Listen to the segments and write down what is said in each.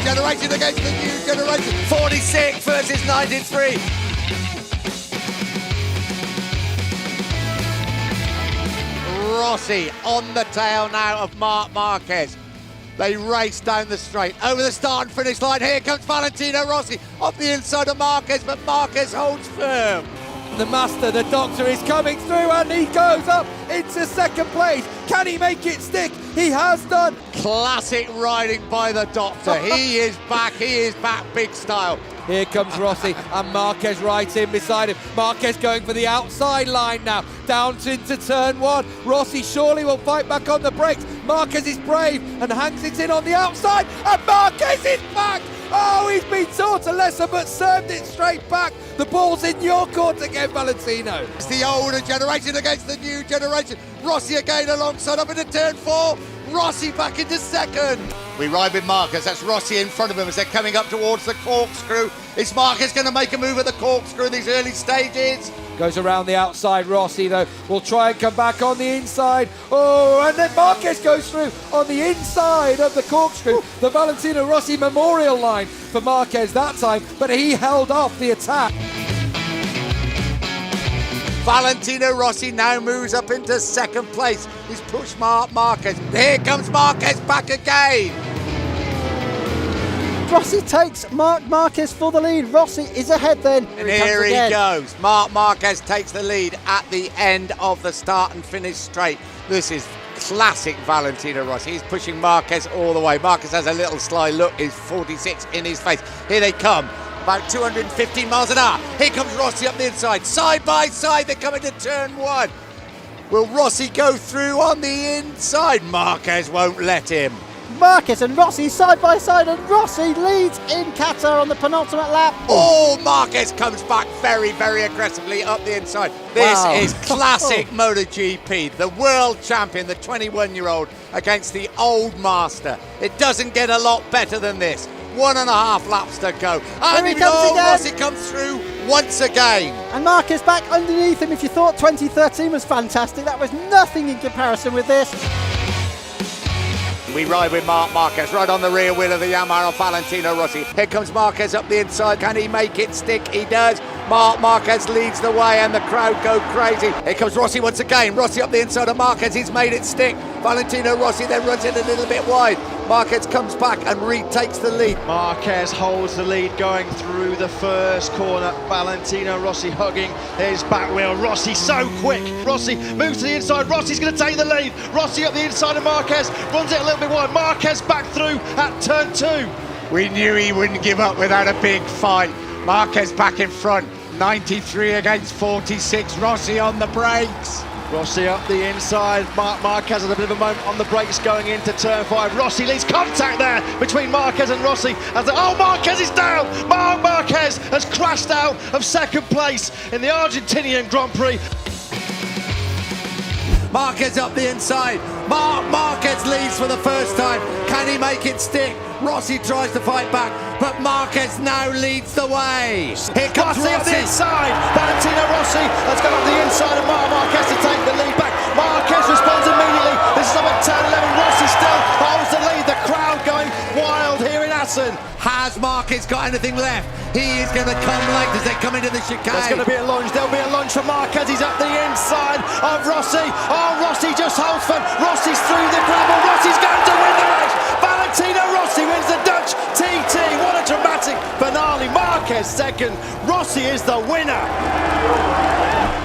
generation against the new generation. 46 versus 93. Rossi on the tail now of Marquez. They race down the straight, over the start and finish line. Here comes Valentino Rossi off the inside of Marquez, but Marquez holds firm. The master, the doctor, is coming through and he goes up into second place. Can he make it stick? He has done. Classic riding by the doctor. He is back big style. Here comes Rossi and Marquez right in beside him. Marquez going for the outside line now, down into turn one. Rossi surely will fight back on the brakes. Marquez is brave and hangs it in on the outside, and Marquez is back. Oh, he's been taught a lesson but served it straight back. The ball's in your court again, Valentino. It's the older generation against the new generation. Rossi again alongside up into turn four. Rossi back into second. We ride with Marquez. That's Rossi in front of him as they're coming up towards the corkscrew. Is Marquez going to make a move at the corkscrew in these early stages? Goes around the outside. Rossi, though, will try and come back on the inside. Oh, and then Marquez goes through on the inside of the corkscrew. The Valentino Rossi memorial line for Marquez that time, but he held off the attack. Valentino Rossi now moves up into second place. He's pushed Marquez. Here comes Marquez back again. Rossi takes Marquez for the lead. Rossi is ahead then. And here he goes. Marquez takes the lead at the end of the start and finish straight. This is classic Valentino Rossi. He's pushing Marquez all the way. Marquez has a little sly look. He's 46 in his face. Here they come. About 215 miles an hour. Here comes Rossi up the inside. Side by side, they're coming to turn one. Will Rossi go through on the inside? Marquez won't let him. Marquez and Rossi side by side, and Rossi leads in Qatar on the penultimate lap. Oh, Marquez comes back very, very aggressively up the inside. This is classic MotoGP. The world champion, the 21-year-old, against the old master. It doesn't get a lot better than this. 1.5 laps to go. And he comes again. Rossi comes through once again. And Marquez back underneath him. If you thought 2013 was fantastic, that was nothing in comparison with this. We ride with Marquez right on the rear wheel of the Yamaha of Valentino Rossi. Here comes Marquez up the inside. Can he make it stick? He does. Marquez leads the way and the crowd go crazy. Here comes Rossi once again. Rossi up the inside of Marquez. He's made it stick. Valentino Rossi then runs in a little bit wide. Marquez comes back and retakes the lead. Marquez holds the lead going through the first corner. Valentino Rossi hugging his back wheel. Rossi so quick. Rossi moves to the inside. Rossi's going to take the lead. Rossi up the inside of Marquez. Runs it a little bit wide. Marquez back through at turn two. We knew he wouldn't give up without a big fight. Marquez back in front. 93 against 46. Rossi on the brakes. Rossi up the inside. Marquez has a bit of a moment on the brakes going into turn five. Rossi leads contact there between Marquez and Rossi. Marquez is down. Marquez has crashed out of second place in the Argentinian Grand Prix. Marquez up the inside. Marquez leads for the first time. Can he make it stick? Rossi tries to fight back, but Marquez now leads the way. Here comes Rossi up the inside. Valentino Rossi has gone up the inside of Marquez to take the lead back. Marquez responds immediately. This is up at turn 11. Rossi still holds the lead. The crowd going wild here in Assen. Has Marquez got anything left? He is going to come late as they come into the chicane. There's going to be a lunge. There'll be a lunge for Marquez. He's up the inside of Rossi. Oh, Rossi just holds firm. Rossi's through the gravel. Rossi's going to win the race. Valentino Rossi wins the Dutch TT. What a dramatic finale. Marquez second. Rossi is the winner.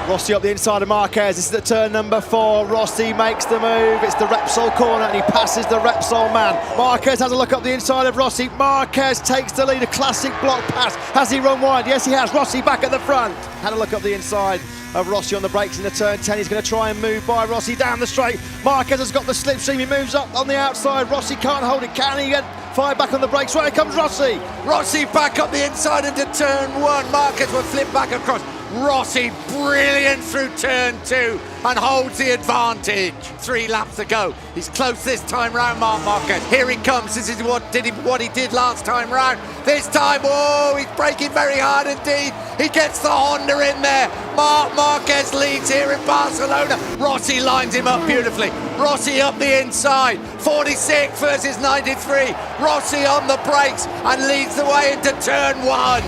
Rossi up the inside of Marquez. This is the turn number 4. Rossi makes the move. It's the Repsol corner and he passes the Repsol man. Marquez has a look up the inside of Rossi. Marquez takes the lead. A classic block pass. Has he run wide? Yes, he has. Rossi back at the front. Had a look up the inside of Rossi on the brakes in the turn 10. He's going to try and move by Rossi down the straight. Marquez has got the slipstream. He moves up on the outside. Rossi can't hold it. Can he get fired back on the brakes? Right, here comes Rossi. Rossi back up the inside into turn 1. Marquez will flip back across. Rossi brilliant through turn 2 and holds the advantage. 3 laps to go. He's close this time round, Marc Marquez. Here he comes. This is what he did last time round. This time, oh, he's braking very hard indeed. He gets the Honda in there. Marc Marquez leads here in Barcelona. Rossi lines him up beautifully. Rossi up the inside. 46 versus 93. Rossi on the brakes and leads the way into turn 1.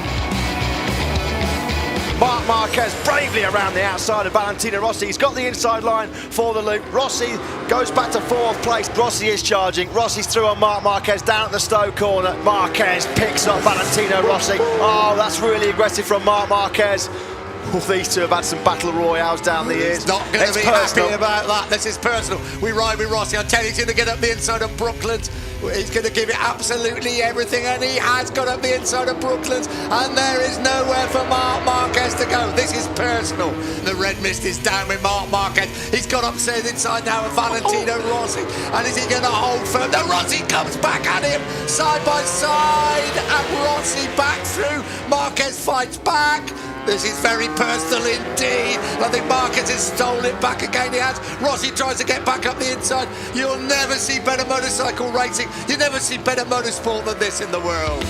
Marc Marquez bravely around the outside of Valentino Rossi. He's got the inside line for the loop. Rossi goes back to 4th place. Rossi is charging. Rossi's through on Marc Marquez down at the Stowe corner. Marquez picks up Valentino Rossi. Oh, that's really aggressive from Marc Marquez. Well, these two have had some battle royales down the years. He's not going to be happy about that. This is personal. We ride with Rossi. I tell you, he's going to get up the inside of Brooklands. He's going to give it absolutely everything, and he has got up the inside of Brooklands, and there is nowhere for Marc Marquez to go. This is personal. The red mist is down with Marc Marquez. He's got upstairs inside now with Valentino Rossi, and is he going to hold firm? No, Rossi comes back at him, side by side, and Rossi back through. Marquez fights back. This is very personal indeed. I think Marquez has stolen it back again. He has. Rossi tries to get back up the inside. You'll never see better motorcycle racing. You never see better motorsport than this in the world.